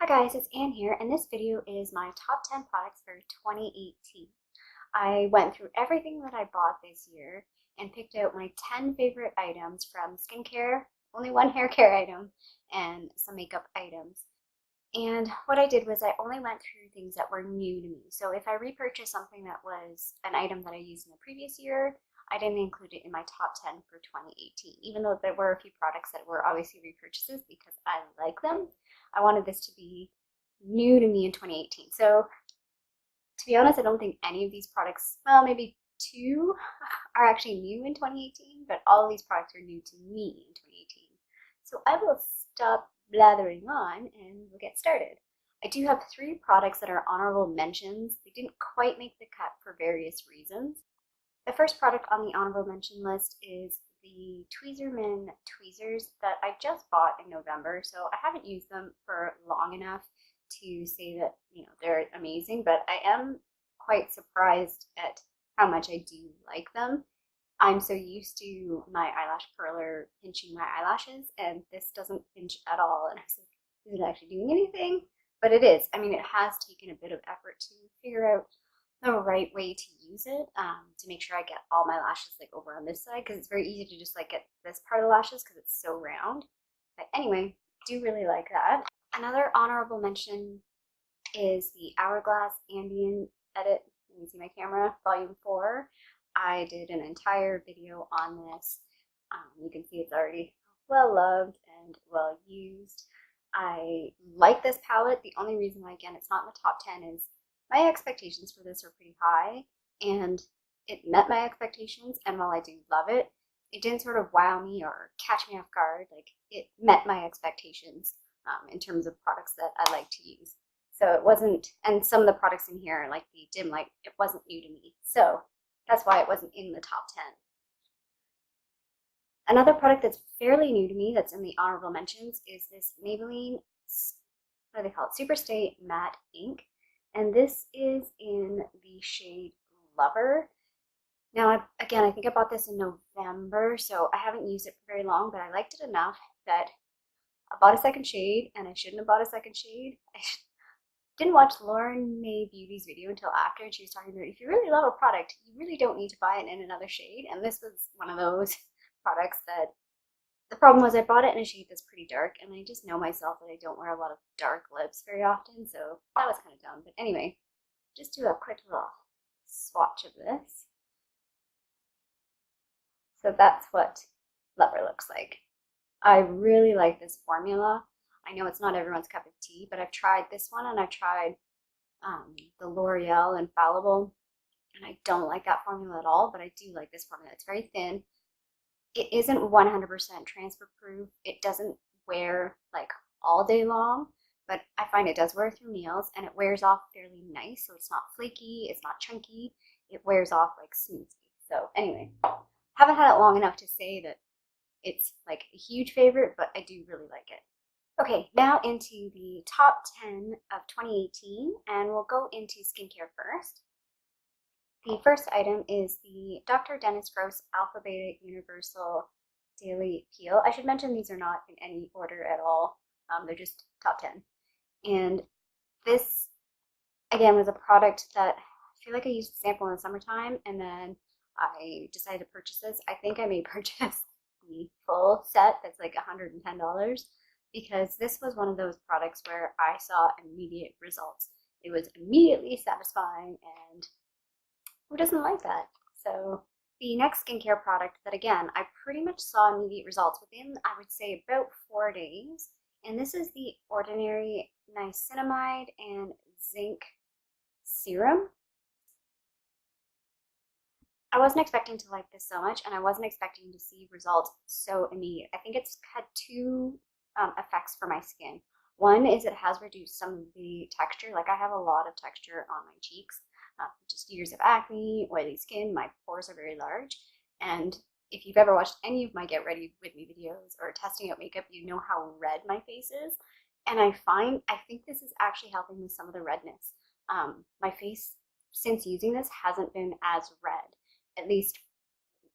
Hi guys, it's Anne here, and this video is my top 10 products for 2018. I went through everything that I bought this year and picked out my 10 favorite items from skincare, only one hair care item, and some makeup items. And what I did was I only went through things that were new to me. So if I repurchased something that was an item that I used in the previous year, I didn't include it in my top 10 for 2018, even though there were a few products that were obviously repurchases because I like them. I wanted this to be new to me in 2018. So to be honest, I don't think any of these products, well, maybe two are actually new in 2018, but all of these products are new to me in 2018. So I will stop blathering on and we'll get started. I do have 3 products that are honorable mentions. They didn't quite make the cut for various reasons. The first product on the honorable mention list is the Tweezerman tweezers that I just bought in November, so I haven't used them for long enough to say that, they're amazing, but I am quite surprised at how much I do like them. I'm so used to my eyelash curler pinching my eyelashes, and this doesn't pinch at all, and I was like, is it actually doing anything? But it is. I mean, it has taken a bit of effort to figure out the right way to use it to make sure I get all my lashes like over on this side, because it's very easy to just like get this part of the lashes because it's so round. But anyway, do really like that. Another honorable mention is the Hourglass Ambient Edit. You can see my camera, volume 4. I did an entire video on this. You can see it's already well loved and well used. I like this palette. The only reason why, again, it's not in the top 10 is my expectations for this are pretty high, and it met my expectations, and while I do love it, it didn't sort of wow me or catch me off guard. Like, it met my expectations in terms of products that I like to use. So it wasn't, and some of the products in here, like the dim light, it wasn't new to me. So that's why it wasn't in the top 10. Another product that's fairly new to me that's in the honorable mentions is this Maybelline, what do they call it, Super Stay Matte Ink. And this is in the shade Lover. Now, again, I think I bought this in November, so I haven't used it for very long, but I liked it enough that I bought a second shade, and I shouldn't have bought a second shade. I didn't watch Lauren May Beauty's video until after, and she was talking about if you really love a product, you really don't need to buy it in another shade, and this was one of those products that the problem was I bought it in a shade that's pretty dark, and I just know myself that I don't wear a lot of dark lips very often, so that was kind of dumb. But anyway, just do a quick little swatch of this. So that's what Lover looks like. I really like this formula. I know it's not everyone's cup of tea, but I've tried this one, and I've tried the L'Oreal Infallible, and I don't like that formula at all, but I do like this formula. It's very thin. It isn't 100% transfer proof. It doesn't wear like all day long, but I find it does wear through meals, and it wears off fairly nice. So it's not flaky, it's not chunky. It wears off like smoothly. So anyway, haven't had it long enough to say that it's like a huge favorite, but I do really like it. Okay, now into the top 10 of 2018, and we'll go into skincare first. The first item is the Dr. Dennis Gross Alpha Beta Universal Daily Peel. I should mention these are not in any order at all. They're just top 10. And this, again, was a product that I feel like I used a sample in the summertime, and then I decided to purchase this. I think I may purchase the full set that's like $110 because this was one of those products where I saw immediate results. It was immediately satisfying, and who doesn't like that? So the next skincare product that, again, I pretty much saw immediate results within, I would say, about 4 days. And this is the Ordinary Nicinamide and Zinc Serum. I wasn't expecting to like this so much, and I wasn't expecting to see results so immediate. I think it's had 2 effects for my skin. One is it has reduced some of the texture. Like, I have a lot of texture on my cheeks. Just years of acne, oily skin, my pores are very large, and if you've ever watched any of my Get Ready With Me videos or testing out makeup, you know how red my face is, and I think this is actually helping with some of the redness. My face, since using this, hasn't been as red, at least.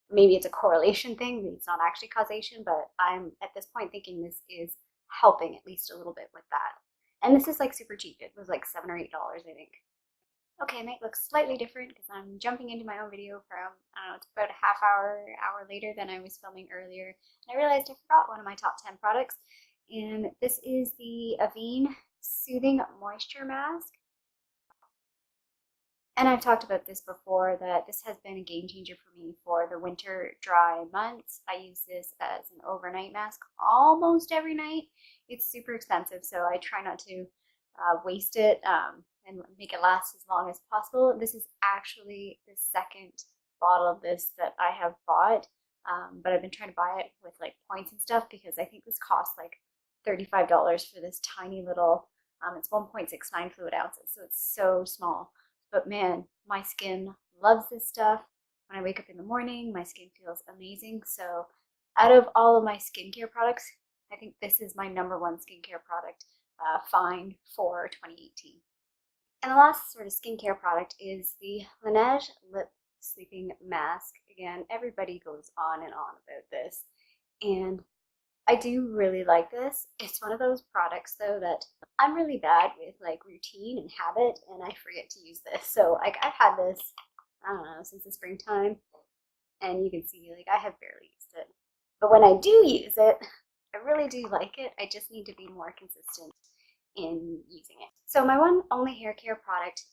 Maybe it's a correlation thing, maybe it's not actually causation, but I'm at this point thinking this is helping at least a little bit with that. And this is like super cheap. It was like $7 or $8, I think. Okay, it might look slightly different because I'm jumping into my own video from, I don't know, it's about a hour later than I was filming earlier. And I realized I forgot one of my top 10 products. And this is the Avene Soothing Moisture Mask. And I've talked about this before, that this has been a game changer for me for the winter dry months. I use this as an overnight mask almost every night. It's super expensive, so I try not to waste it and make it last as long as possible. This is actually the second bottle of this that I have bought, but I've been trying to buy it with like points and stuff because I think this costs like $35 for this tiny little, it's 1.69 fluid ounces, so it's so small. But man, my skin loves this stuff. When I wake up in the morning, my skin feels amazing. So out of all of my skincare products, I think this is my number one skincare product find for 2018. And the last sort of skincare product is the Laneige Lip Sleeping Mask. Again, everybody goes on and on about this. And I do really like this. It's one of those products though that I'm really bad with like routine and habit, and I forget to use this. So like I've had this, I don't know, since the springtime, and you can see like I have barely used it. But when I do use it, I really do like it. I just need to be more consistent in using it. So my one only hair care product,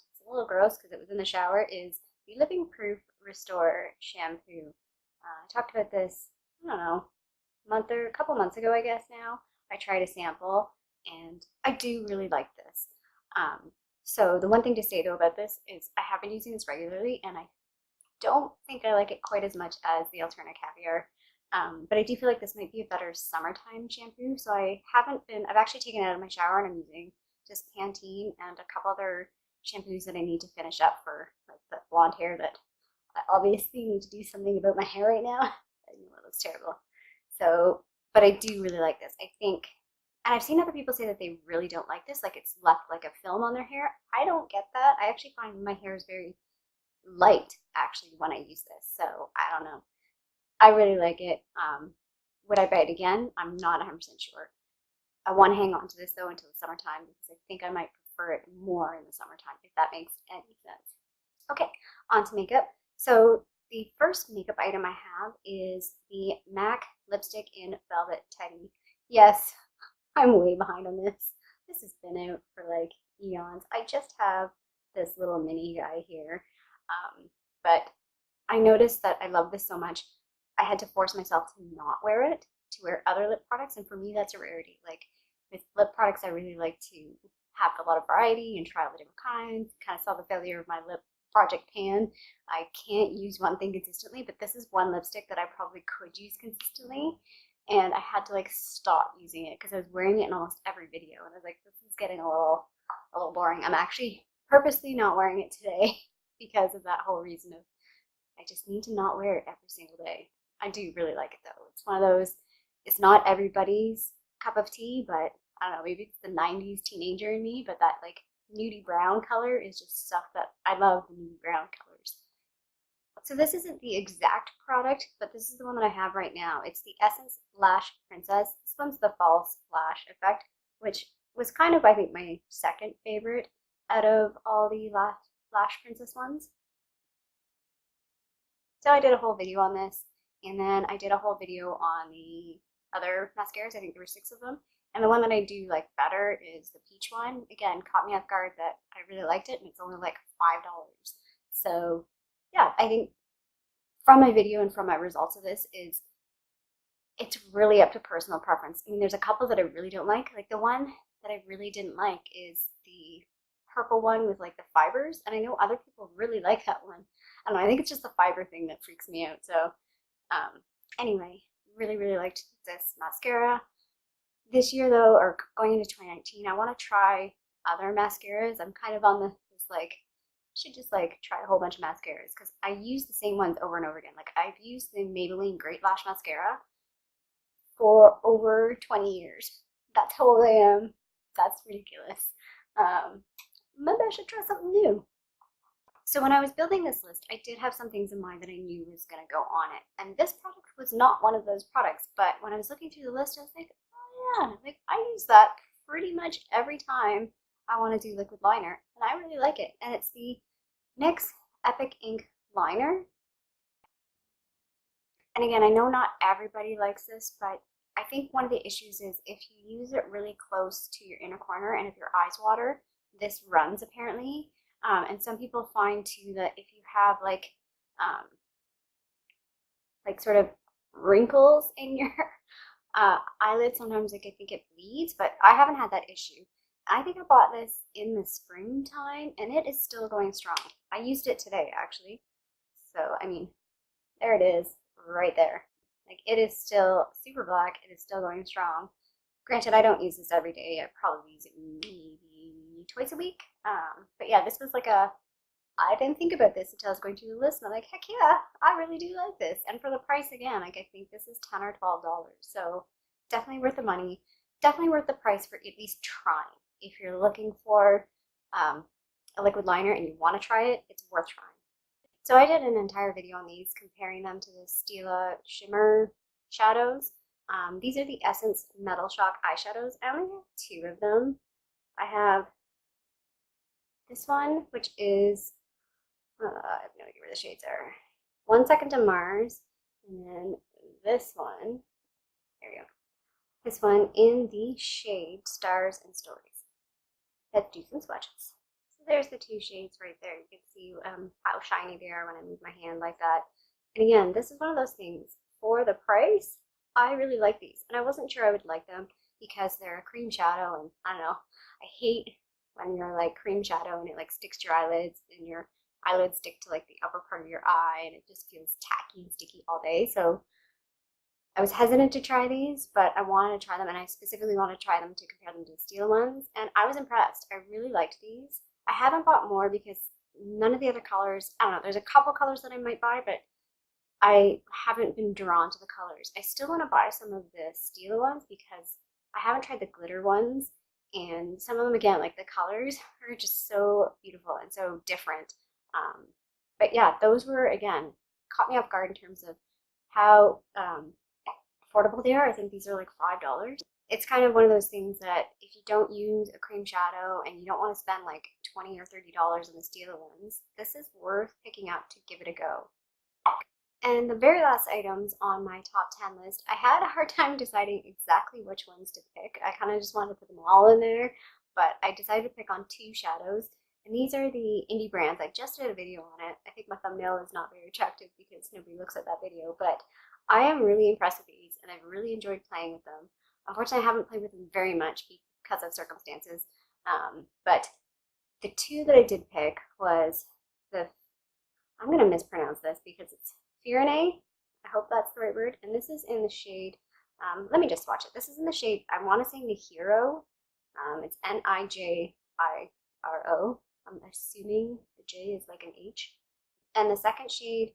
it's a little gross because it was in the shower, is the Living Proof Restore Shampoo. I talked about this, I don't know, a couple months ago, I guess now. I tried a sample and I do really like this. So the one thing to say though about this is I have been using this regularly and I don't think I like it quite as much as the Alterna Caviar. But I do feel like this might be a better summertime shampoo. So I've actually taken it out of my shower and I'm using just Pantene and a couple other shampoos that I need to finish up for like the blonde hair that I obviously need to do something about my hair right now. I know it looks terrible. So, but I do really like this. I think, and I've seen other people say that they really don't like this, like it's left like a film on their hair. I don't get that. I actually find my hair is very light actually when I use this. So I don't know. I really like it. Would I buy it again? I'm not 100% sure. I want to hang on to this though until the summertime because I think I might prefer it more in the summertime, if that makes any sense. Okay, on to makeup. So the first makeup item I have is the MAC lipstick in Velvet Teddy. Yes, I'm way behind on this. This has been out for like eons. I just have this little mini guy here, but I noticed that I love this so much, I had to force myself to not wear it, to wear other lip products, and for me that's a rarity. Like with lip products, I really like to have a lot of variety and try all the different kinds. Kind of saw the failure of my lip project pan. I can't use one thing consistently, but this is one lipstick that I probably could use consistently, and I had to like stop using it because I was wearing it in almost every video, and I was like, this is getting a little boring. I'm actually purposely not wearing it today because of that whole reason of I just need to not wear it every single day. I do really like it though. It's one of those, it's not everybody's cup of tea, but I don't know, maybe it's the 90s teenager in me, but that like nudie brown color is just stuff that I love, the nudie brown colors. So this isn't the exact product, but this is the one that I have right now. It's the Essence Lash Princess. This one's the false lash effect, which was kind of, I think, my second favorite out of all the Lash Princess ones. So I did a whole video on this, and then I did a whole video on the other mascaras. I think there were 6 of them. And the one that I do like better is the peach one. Again, caught me off guard that I really liked it, and it's only like $5. So yeah, I think from my video and from my results of this is it's really up to personal preference. I mean, there's a couple that I really don't like. Like the one that I really didn't like is the purple one with like the fibers, and I know other people really like that one. I don't know, I think it's just the fiber thing that freaks me out. So anyway, really liked this mascara. This year though, or going into 2019, I want to try other mascaras. I'm kind of on this like, should just like try a whole bunch of mascaras because I use the same ones over and over again. Like I've used the Maybelline Great Lash Mascara for over 20 years. That's how old I am. That's ridiculous. Maybe I should try something new. So when I was building this list, I did have some things in mind that I knew was going to go on it. And this product was not one of those products. But when I was looking through the list, I was like, oh yeah, like I use that pretty much every time I want to do liquid liner, and I really like it. And it's the NYX Epic Ink Liner. And again, I know not everybody likes this, but I think one of the issues is if you use it really close to your inner corner and if your eyes water, this runs apparently. And some people find too that if you have like sort of wrinkles in your eyelid, sometimes like I think it bleeds, but I haven't had that issue. I think I bought this in the springtime and it is still going strong. I used it today actually. So, I mean, there it is right there. Like it is still super black. It is still going strong. Granted, I don't use this every day. I probably use it maybe twice a week. But yeah, this was like I didn't think about this until I was going through the list, and I'm like, heck yeah, I really do like this. And for the price, again, like I think this is $10 or $12. So definitely worth the money. Definitely worth the price for at least trying. If you're looking for a liquid liner and you want to try it, it's worth trying. So I did an entire video on these, comparing them to the Stila Shimmer shadows. These are the Essence Metal Shock eyeshadows. I only have two of them. I have this one, which is, I have no idea where the shades are. 1 Second to Mars, and then this one, there we go. This one in the shade Stars and Stories. Let's do some swatches. So there's the two shades right there. You can see how shiny they are when I move my hand like that. And again, this is one of those things, for the price, I really like these. And I wasn't sure I would like them because they're a cream shadow, and I don't know, I hate when you're like cream shadow and it like sticks to your eyelids and your eyelids stick to like the upper part of your eye and it just feels tacky and sticky all day. So I was hesitant to try these, but I wanted to try them, and I specifically wanted to try them to compare them to the Stila ones, and I was impressed. I really liked these. I haven't bought more because none of the other colors, I don't know, there's a couple colors that I might buy, but I haven't been drawn to the colors. I still want to buy some of the Stila ones because I haven't tried the glitter ones, and some of them, again, like the colors are just so beautiful and so different. But yeah, those were, again, caught me off guard in terms of how affordable they are. I think these are like $5. It's kind of one of those things that if you don't use a cream shadow and you don't want to spend like $20 or $30 on the Stila ones, this is worth picking up to give it a go. And the very last items on my top 10 list, I had a hard time deciding exactly which ones to pick. I kind of just wanted to put them all in there, but I decided to pick on two shadows. And these are the indie brands. I just did a video on it. I think my thumbnail is not very attractive because nobody looks at that video, but I am really impressed with these and I've really enjoyed playing with them. Unfortunately, I haven't played with them very much because of circumstances, but the two that I did pick was I'm going to mispronounce this because it's Fyrianne. I hope that's the right word. And this is in the shade, let me just swatch it. This is in the shade, I want to say Nijiro. It's Nijiro. I'm assuming the J is like an H. And the second shade,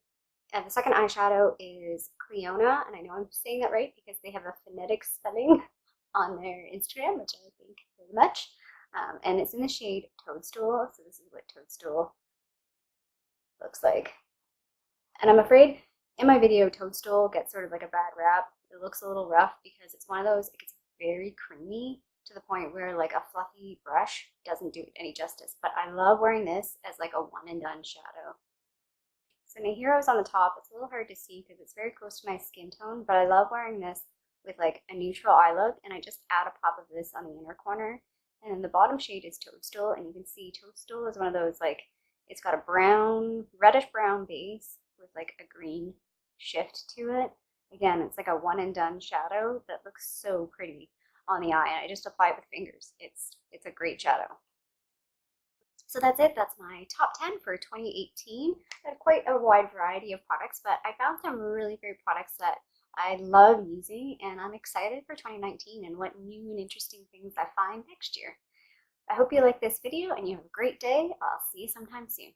the second eyeshadow is Clionadh, and I know I'm saying that right because they have a phonetic spelling on their Instagram, which I think very much. And it's in the shade Toadstool, so this is what Toadstool looks like. And I'm afraid in my video, Toadstool gets sort of like a bad rap. It looks a little rough because it's one of those, it gets very creamy to the point where like a fluffy brush doesn't do it any justice. But I love wearing this as like a one and done shadow. So Nijiro's on the top. It's a little hard to see because it's very close to my skin tone, but I love wearing this with like a neutral eye look, and I just add a pop of this on the inner corner. And then the bottom shade is Toadstool, and you can see Toadstool is one of those, like, it's got a brown, reddish brown base with like a green shift to it. Again, it's like a one and done shadow that looks so pretty on the eye, and I just apply it with fingers. It's a great shadow. So that's it. That's my top 10 for 2018. I had quite a wide variety of products, but I found some really great products that I love using, and I'm excited for 2019 and what new and interesting things I find next year. I hope you like this video and you have a great day. I'll see you sometime soon.